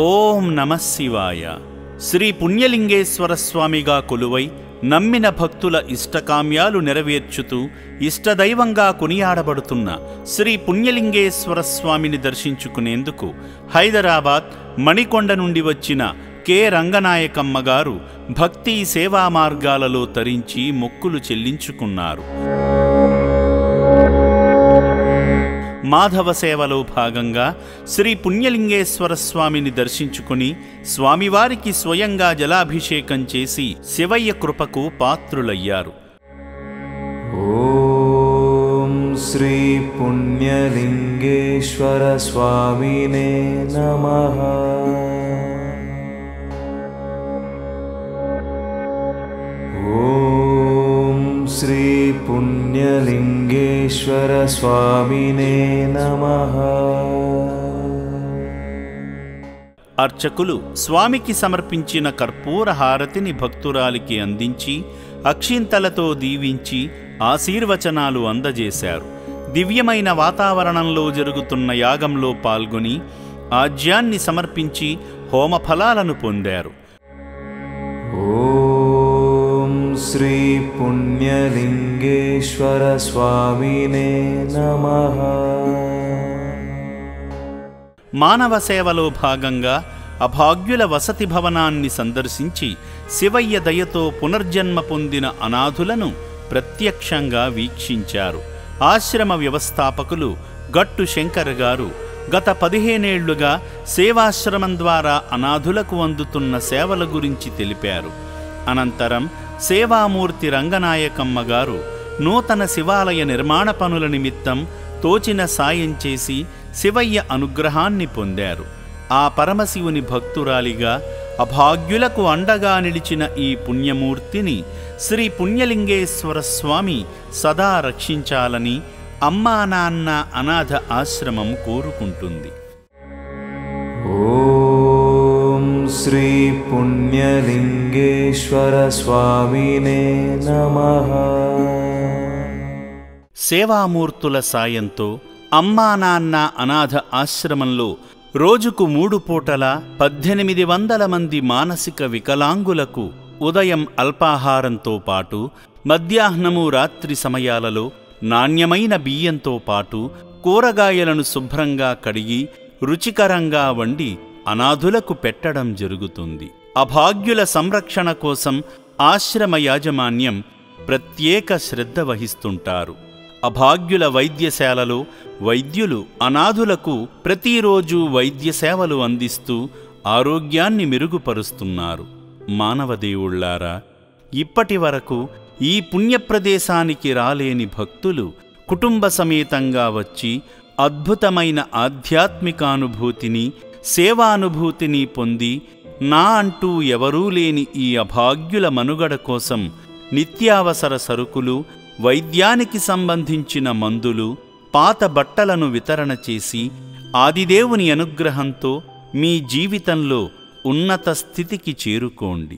ఓం నమః శివాయ. శ్రీ పుణ్యలింగేశ్వర స్వామిగా కొలువై నమ్మిన భక్తుల ఇష్టకామ్యాలు నెరవేర్చుతూ ఇష్టదైవంగా కొనియాడబడుతున్న శ్రీ పుణ్యలింగేశ్వర స్వామిని దర్శించుకునేందుకు హైదరాబాద్ మణికొండ నుండి వచ్చిన కె రంగనాయకమ్మ గారు భక్తి సేవా మార్గాలలో తరించి మొక్కులు చెల్లించుకున్నారు. మాధవ సేవలో భాగంగా శ్రీ పుణ్యలింగేశ్వర స్వామిని దర్శించుకుని స్వామివారికి స్వయంగా జలాభిషేకం చేసి శివయ్య కృపకు పాత్రులయ్యారు. ఓం శ్రీ పుణ్యలింగేశ్వర స్వామినే నమః. శ్రీ పుణ్యలింగేశ్వర స్వామినే నమః. అర్చకులు స్వామికి సమర్పించిన కర్పూర హారతిని భక్తురాలికి అందించి అక్షింతలతో దీవించి ఆశీర్వచనాలు అందజేశారు. దివ్యమైన వాతావరణంలో జరుగుతున్న యాగంలో పాల్గొని ఆజ్యాన్ని సమర్పించి హోమఫలాలను పొందారు. శ్రీ పుణ్యలింగేశ్వర స్వామినే నమః. మానవ సేవలో భాగంగా అభాగ్యుల వసతి భవనాన్ని సందర్శించి శివయ్య దయతో పునర్జన్మ పొందిన అనాథులను ప్రత్యక్షంగా వీక్షించారు. ఆశ్రమ వ్యవస్థాపకులు గట్టు శంకర్ గారు గత 15 ఏళ్లుగా సేవాశ్రమం ద్వారా అనాథులకు అందుతున్న సేవల గురించి తెలిపారు. అనంతరం సేవామూర్తి రంగనాయకమ్మ గారు నూతన శివాలయ నిర్మాణ పనుల నిమిత్తం తోచిన సాయం చేసి శివయ్య అనుగ్రహాన్ని పొందారు. ఆ పరమశివుని భక్తురాలిగా అభాగ్యులకు అండగా నిలిచిన ఈ పుణ్యమూర్తిని శ్రీ పుణ్యలింగేశ్వర స్వామి సదా రక్షించాలని అమ్మా నాన్న అనాథ ఆశ్రమం కోరుకుంటుంది. శ్రీ పుణ్యలింగేశ్వర స్వామినే నమః. సేవామూర్తుల సాయంతో అమ్మా నాన్న అనాథ ఆశ్రమంలో రోజుకు 3 పూటల 1800 మంది మానసిక వికలాంగులకు ఉదయం అల్పాహారంతో పాటు మధ్యాహ్నము రాత్రి సమయాలలో నాణ్యమైన బియ్యంతో పాటు కూరగాయలను శుభ్రంగా కడిగి రుచికరంగా వండి అనాథులకు పెట్టడం జరుగుతుంది. అభాగ్యుల సంరక్షణ కోసం ఆశ్రమ యాజమాన్యం ప్రత్యేక శ్రద్ధ వహిస్తుంటారు. అభాగ్యుల వైద్యశాలలో వైద్యులు అనాథులకు ప్రతిరోజు వైద్య సేవలు అందిస్తూ ఆరోగ్యాన్ని మెరుగుపరుస్తున్నారు. మానవదేవుళ్లారా, ఇప్పటి వరకు ఈ పుణ్యప్రదేశానికి రాలేని భక్తులు కుటుంబ సమేతంగా వచ్చి అద్భుతమైన ఆధ్యాత్మికానుభూతిని సేవానుభూతిని పొంది నా అంటూ ఎవరూ లేని ఈ అభాగ్యుల మనుగడ కోసం నిత్యావసర సరుకులు, వైద్యానికి సంబంధించిన మందులు, పాత బట్టలను వితరణ చేసి ఆదిదేవుని అనుగ్రహంతో మీ జీవితంలో ఉన్నత స్థితికి చేరుకోండి.